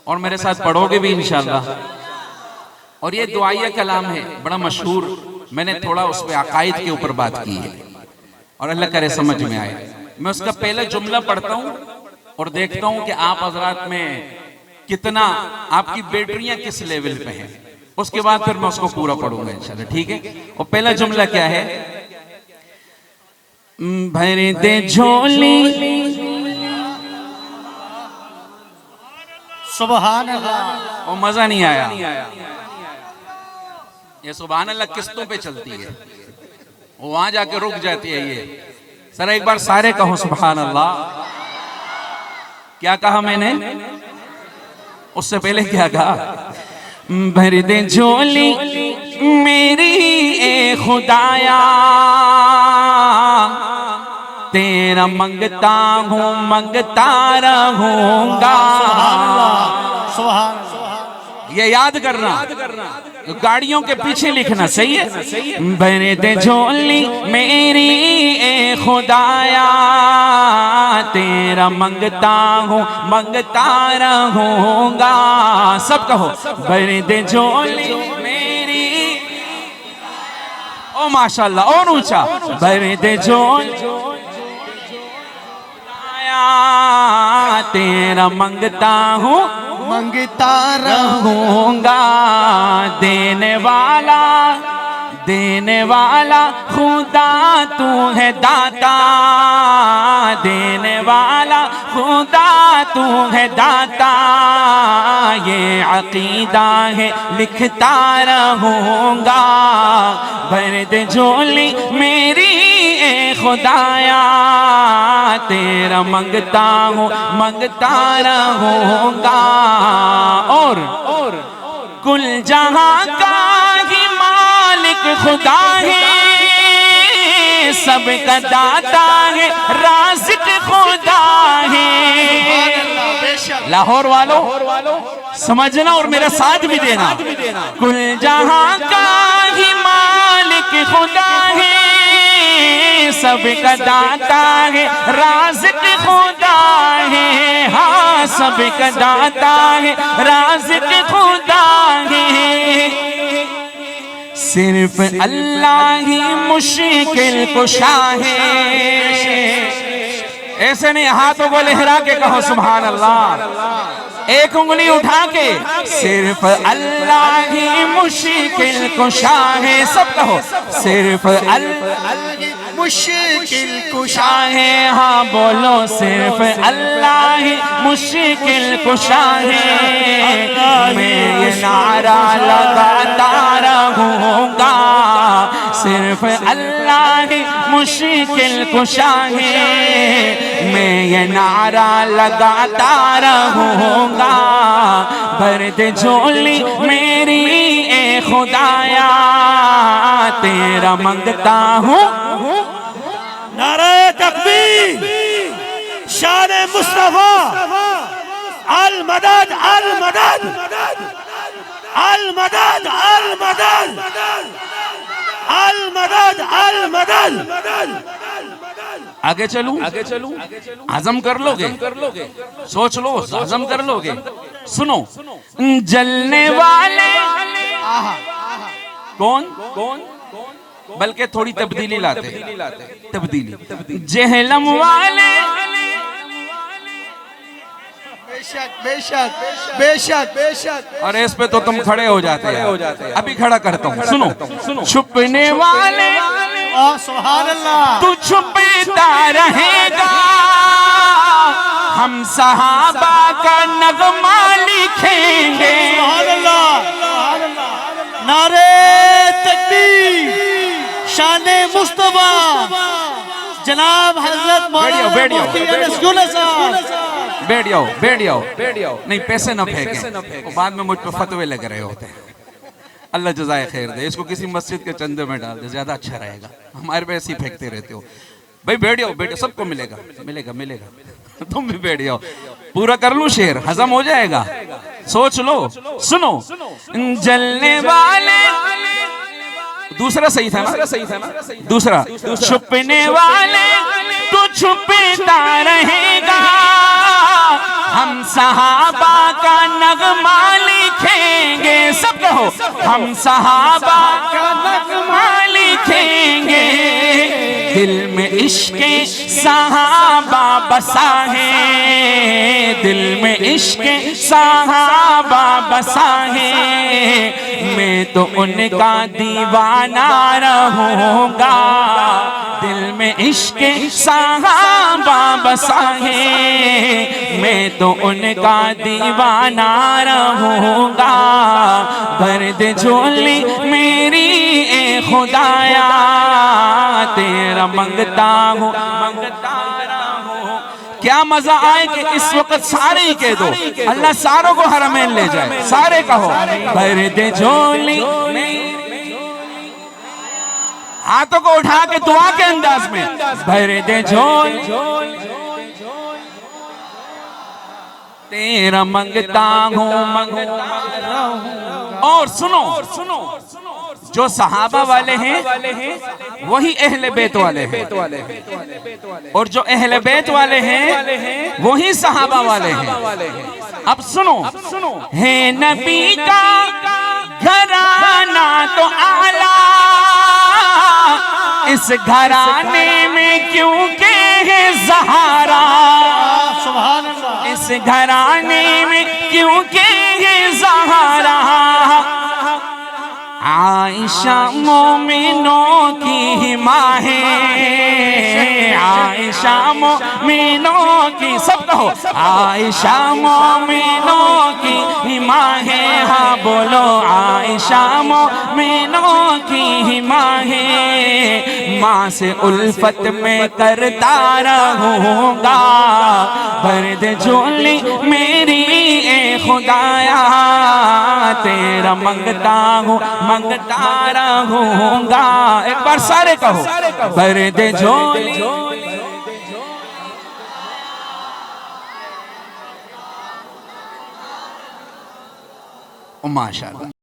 اور میرے ساتھ پڑھو گے بھی انشاءاللہ. اور یہ دعائیہ کلام ہے بڑا مشہور، میں نے تھوڑا اس پہ عقائد کے اوپر بات کی ہے اور اللہ کرے سمجھ میں آئے. میں اس کا پہلا جملہ پڑھتا ہوں اور دیکھتا ہوں کہ آپ حضرات میں کتنا، آپ کی بیٹریاں کس لیول پہ ہیں. اس کے بعد پھر میں اس کو پورا پڑھوں گا انشاءاللہ. ٹھیک ہے؟ اور پہلا جملہ کیا ہے؟ بھر دے جھولی. سبحان اللہ. وہ مزہ نہیں آیا. یہ سبحان اللہ قسطوں پہ چلتی ہے، وہاں جا کے رک جاتی ہے. یہ سر ایک بار سارے کہو سبحان اللہ. کیا کہا میں نے؟ اس سے پہلے کیا کہا؟ بھر دے جھولی میری اے خدایا، تیرا منگتا ہوں منگتا رہوں گا. سبحان. یہ یاد کرنا، گاڑیوں کے پیچھے لکھنا. صحیح ہے؟ بھر دے جھولی میری اے خدایا، تیرا منگتا ہوں منگتا رہوں گا. سب کہو بھر دے جھولی میری. او ماشاءاللہ اور اونچا. بھر دے جھولی تیرا منگتا ہوں منگتا رہوں گا. دینے والا خدا تو ہے داتا، دینے والا خدا تو ہے داتا. یہ عقیدہ ہے لکھتا رہوں گا. بھر دے جھولی میری اے خدایا، تیرا منگتا ہوں منگتا رہوں گا. اور کل جہاں کا ہی مالک خدا ہے، سب کا داتا ہے رازق خدا ہے. لاہور والوں سمجھنا اور میرا ساتھ بھی دینا. کل جہاں کا ہی مالک خدا ہے، سب کا داتا ہے رازق خدا ہے. ہاں سب کا داتا ہے رازق خدا ہے. صرف اللہ ہی مشکل کشا ہے. ایسے نہیں، ہاتھوں کو لہرا کے کہو سبحان اللہ. ایک انگلی اٹھا کے. صرف اللہ ہی مشکل کشا ہے. سب کہو صرف اللہ مشکل کشا ہے. ہاں بولو صرف اللہ ہی مشکل کشا ہے. میں یہ نعرہ لگاتا رہوں گا. صرف اللہ ہی مشکل کشا ہے. میں یہ نعرہ لگاتا رہوں گا. بھر دے جھولی میری اے خدایا، تیرا منگتا ہوں. نعرہ تکبیر. شان مصطفیٰ. المدد المدد المدد المدد المدد المدد. آگے چلوں؟ عزم کر لو گے؟ سوچ لو، عزم کر لو گے. سنو. جلنے والے کون؟ بلکہ تھوڑی تبدیلی لاتے. تبدیلی. جہلم والے. بے شک. اور اس پہ تو تم کھڑے ہو جاتے ہیں. ابھی کھڑا کرتا ہوں. سنو. چھپنے والے. سبحان اللہ. تو چھپتا رہے گا، ہم صحابہ کا نغمہ لکھیں گے. سبحان اللہ. نعرہ تکبیر. شان مصطفیٰ جناب حضرت مولانا مفتی انس گل صاحب. بیٹھ جاؤ. نہیں پیسے نہ پھینکیں، وہ بعد میں مجھ پہ فتوے لگ رہے ہوتے ہیں. اللہ جزائے خیر دے. اس کو کسی مسجد کے چندے میں ڈال دے، زیادہ اچھا رہے گا. ہمارے پہ ایسے ہی پھینکتے رہتے ہو. بھائی بیٹھ جاؤ. سب کو ملے گا. تم بھی بیٹھ جاؤ. پورا کر لوں شعر، ہضم ہو جائے گا. سوچ لو. سنو. جلنے والے. دوسرا صحیح تھا نا؟ دوسرا. چھپنے والے تو چھپتا رہے گا، ہم صحابہ کا نغمہ لکھیں گے، سب کہو ہم صحابہ کا نغمہ لکھیں گے، دل میں عشق صحابہ بسا ہے، دل میں عشق صحابہ بسا ہے، میں تو ان کا دیوانہ رہوں گا، دل میں عشق صحابہ بسا ہے، میں تو ان کا دیوانہ رہوں گا، درد جھولی میری اے خدایا، تیرا منگتا ہوں منگتا رہوں۔ کیا مزہ آئے کہ اس وقت سارے ہی کہہ دو، اللہ ساروں کو حرمین لے جائے، سارے کہو درد جھولی میری، ہاتھوں کو اٹھا کے دعا کے انداز میں، درد جھولی تیرا منگتا ہوں منگتا رہوں۔ اور سنو، جو صحابہ والے ہیں وہی اہل بیت والے ہیں، اور جو اہل بیت والے ہیں وہی صحابہ والے ہیں۔ اب سنو، ہے نبی کا گھرانہ تو اعلیٰ، اس گھرانے میں کیوں کہ ہے زہرا، سبحان اللہ، اس گھرانے میں کیوں کہ ہے زہرا، عائشہ مومنوں کی ماں ہے، عائشہ مومنوں کی، سب کہو عائشہ مومنوں کی ماں ہے، ہاں بولو عائشہ مومنوں کی ماں ہے، ماں سے الفت میں کرتا رہوں گا، درد جھولی میری اے خدایا، تیرا منگتا ہوں منگتا رہوں گا، ایک بار سارے کہو درد جھولی۔ ماشاءاللہ۔